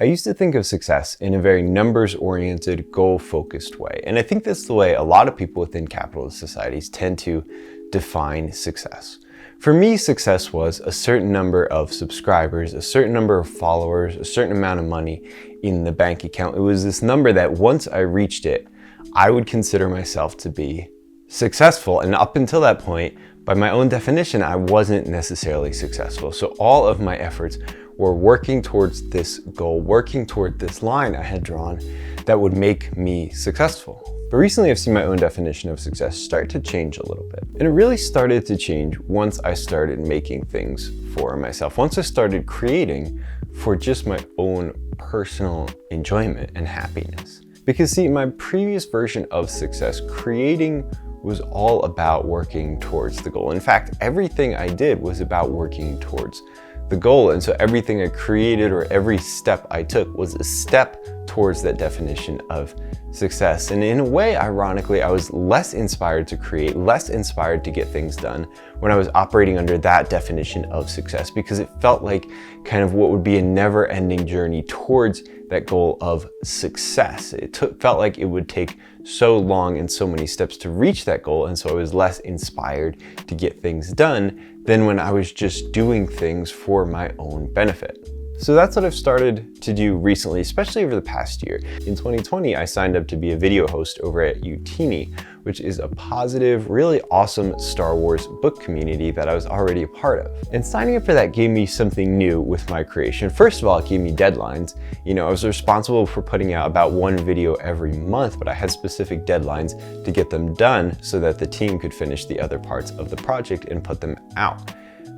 I used to think of success in a very numbers-oriented, goal-focused way, and I think that's the way a lot of people within capitalist societies tend to define success. For me, success was a certain number of subscribers, a certain number of followers, a certain amount of money in the bank account. It was this number that once I reached it, I would consider myself to be successful, and up until that point, by my own definition, I wasn't necessarily successful. So all of my efforts were working towards this goal, working toward this line I had drawn that would make me successful. But recently I've seen my own definition of success start to change a little bit. And it really started to change once I started making things for myself. Once I started creating for just my own personal enjoyment and happiness. Because see, my previous version of success, creating was all about working towards the goal. In fact, everything I did was about working towards the goal. And so everything I created or every step I took was a step towards that definition of success. And in a way, ironically, I was less inspired to create, less inspired to get things done when I was operating under that definition of success, because it felt like kind of what would be a never-ending journey towards that goal of success. It felt like it would take so long and so many steps to reach that goal, and so I was less inspired to get things done than when I was just doing things for my own benefit. So that's what I've started to do recently, especially over the past year. In 2020, I signed up to be a video host over at Utini, which is a positive, really awesome Star Wars book community that I was already a part of. And signing up for that gave me something new with my creation. First of all, it gave me deadlines. You know, I was responsible for putting out about one video every month, but I had specific deadlines to get them done so that the team could finish the other parts of the project and put them out.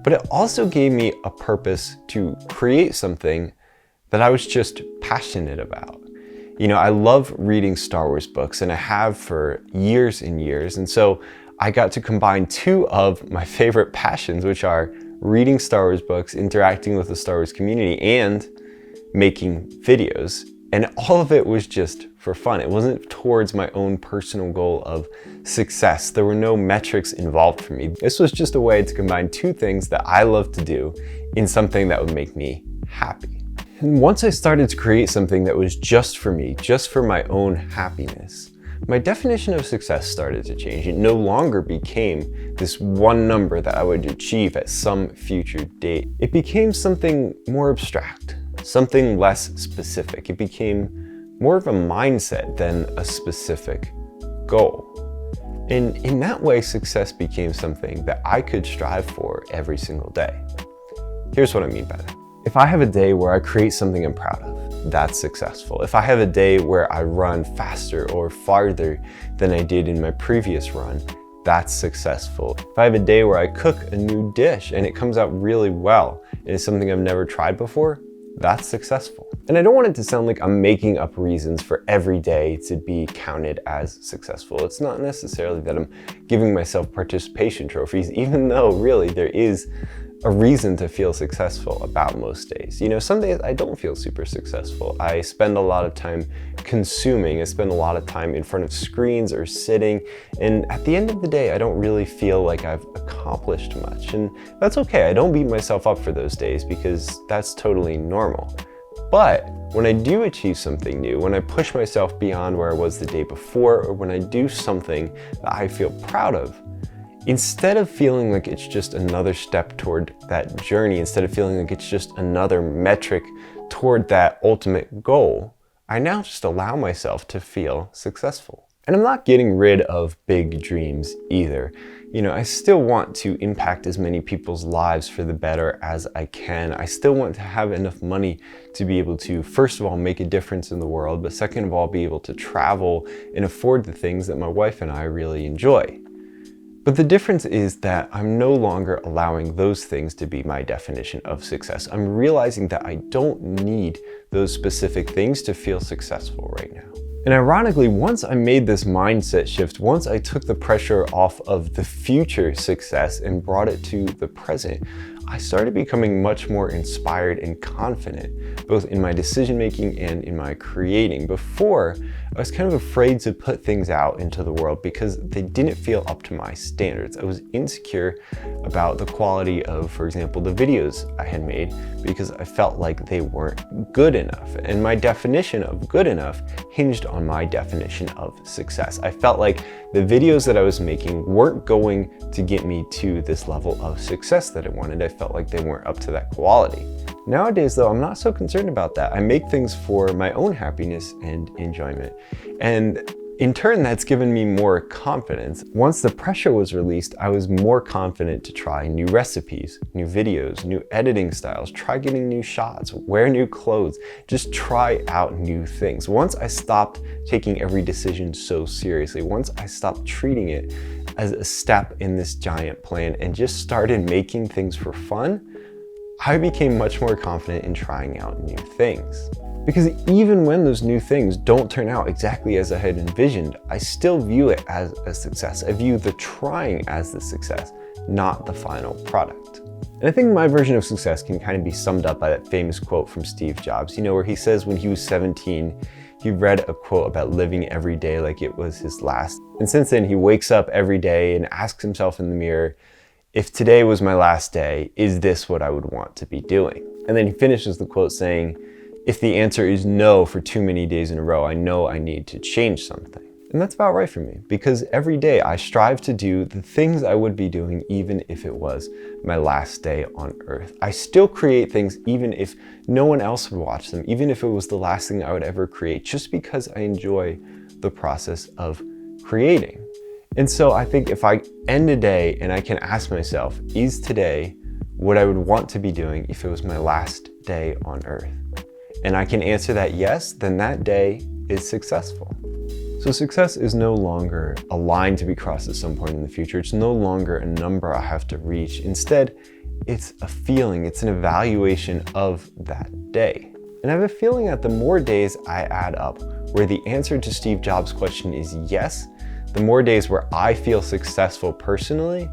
But it also gave me a purpose to create something that I was just passionate about. You know, I love reading Star Wars books, and I have for years and years. And so I got to combine two of my favorite passions, which are reading Star Wars books, interacting with the Star Wars community, and making videos. And all of it was just for fun. It wasn't towards my own personal goal of success. There were no metrics involved for me. This was just a way to combine two things that I love to do in something that would make me happy. And once I started to create something that was just for me, just for my own happiness, my definition of success started to change. It no longer became this one number that I would achieve at some future date. It became something more abstract, something less specific. It became more of a mindset than a specific goal. And in that way, success became something that I could strive for every single day. Here's what I mean by that. If I have a day where I create something I'm proud of, that's successful. If I have a day where I run faster or farther than I did in my previous run, that's successful. If I have a day where I cook a new dish and it comes out really well and it's something I've never tried before, that's successful. And I don't want it to sound like I'm making up reasons for every day to be counted as successful. It's not necessarily that I'm giving myself participation trophies, even though really there is a reason to feel successful about most days. You know, some days I don't feel super successful. I spend a lot of time consuming. I spend a lot of time in front of screens or sitting. And at the end of the day, I don't really feel like I've accomplished much. And that's okay. I don't beat myself up for those days because that's totally normal. But when I do achieve something new, when I push myself beyond where I was the day before, or when I do something that I feel proud of, instead of feeling like it's just another step toward that journey, instead of feeling like it's just another metric toward that ultimate goal, I now just allow myself to feel successful. And I'm not getting rid of big dreams either. You know, I still want to impact as many people's lives for the better as I can. I still want to have enough money to be able to, first of all, make a difference in the world, but second of all, be able to travel and afford the things that my wife and I really enjoy. But the difference is that I'm no longer allowing those things to be my definition of success. I'm realizing that I don't need those specific things to feel successful right now. And ironically, once I made this mindset shift, once I took the pressure off of the future success and brought it to the present, I started becoming much more inspired and confident, both in my decision making and in my creating. Before, I was kind of afraid to put things out into the world because they didn't feel up to my standards. I was insecure about the quality of, for example, the videos I had made because I felt like they weren't good enough. And my definition of good enough hinged on my definition of success. I felt like the videos that I was making weren't going to get me to this level of success that I wanted. I felt like they weren't up to that quality. Nowadays, though, I'm not so concerned about that. I make things for my own happiness and enjoyment. And in turn, that's given me more confidence. Once the pressure was released, I was more confident to try new recipes, new videos, new editing styles, try getting new shots, wear new clothes, just try out new things. Once I stopped taking every decision so seriously, once I stopped treating it as a step in this giant plan and just started making things for fun, I became much more confident in trying out new things. Because even when those new things don't turn out exactly as I had envisioned, I still view it as a success. I view the trying as the success, not the final product. And I think my version of success can kind of be summed up by that famous quote from Steve Jobs, where he says when he was 17, he read a quote about living every day like it was his last. And since then, he wakes up every day and asks himself in the mirror, if today was my last day, is this what I would want to be doing? And then he finishes the quote saying, if the answer is no for too many days in a row, I know I need to change something. And that's about right for me, because every day I strive to do the things I would be doing even if it was my last day on earth. I still create things even if no one else would watch them, even if it was the last thing I would ever create, just because I enjoy the process of creating. And so I think if I end a day and I can ask myself, is today what I would want to be doing if it was my last day on earth? And I can answer that yes, then that day is successful. So success is no longer a line to be crossed at some point in the future. It's no longer a number I have to reach. Instead, it's a feeling, it's an evaluation of that day. And I have a feeling that the more days I add up where the answer to Steve Jobs' question is yes, the more days where I feel successful personally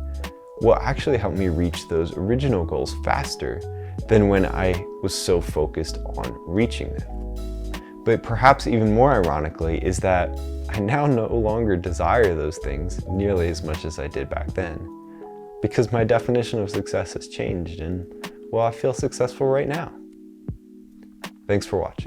will actually help me reach those original goals faster than when I was so focused on reaching them. But perhaps even more ironically is that I now no longer desire those things nearly as much as I did back then, because my definition of success has changed and, well, I feel successful right now. Thanks for watching.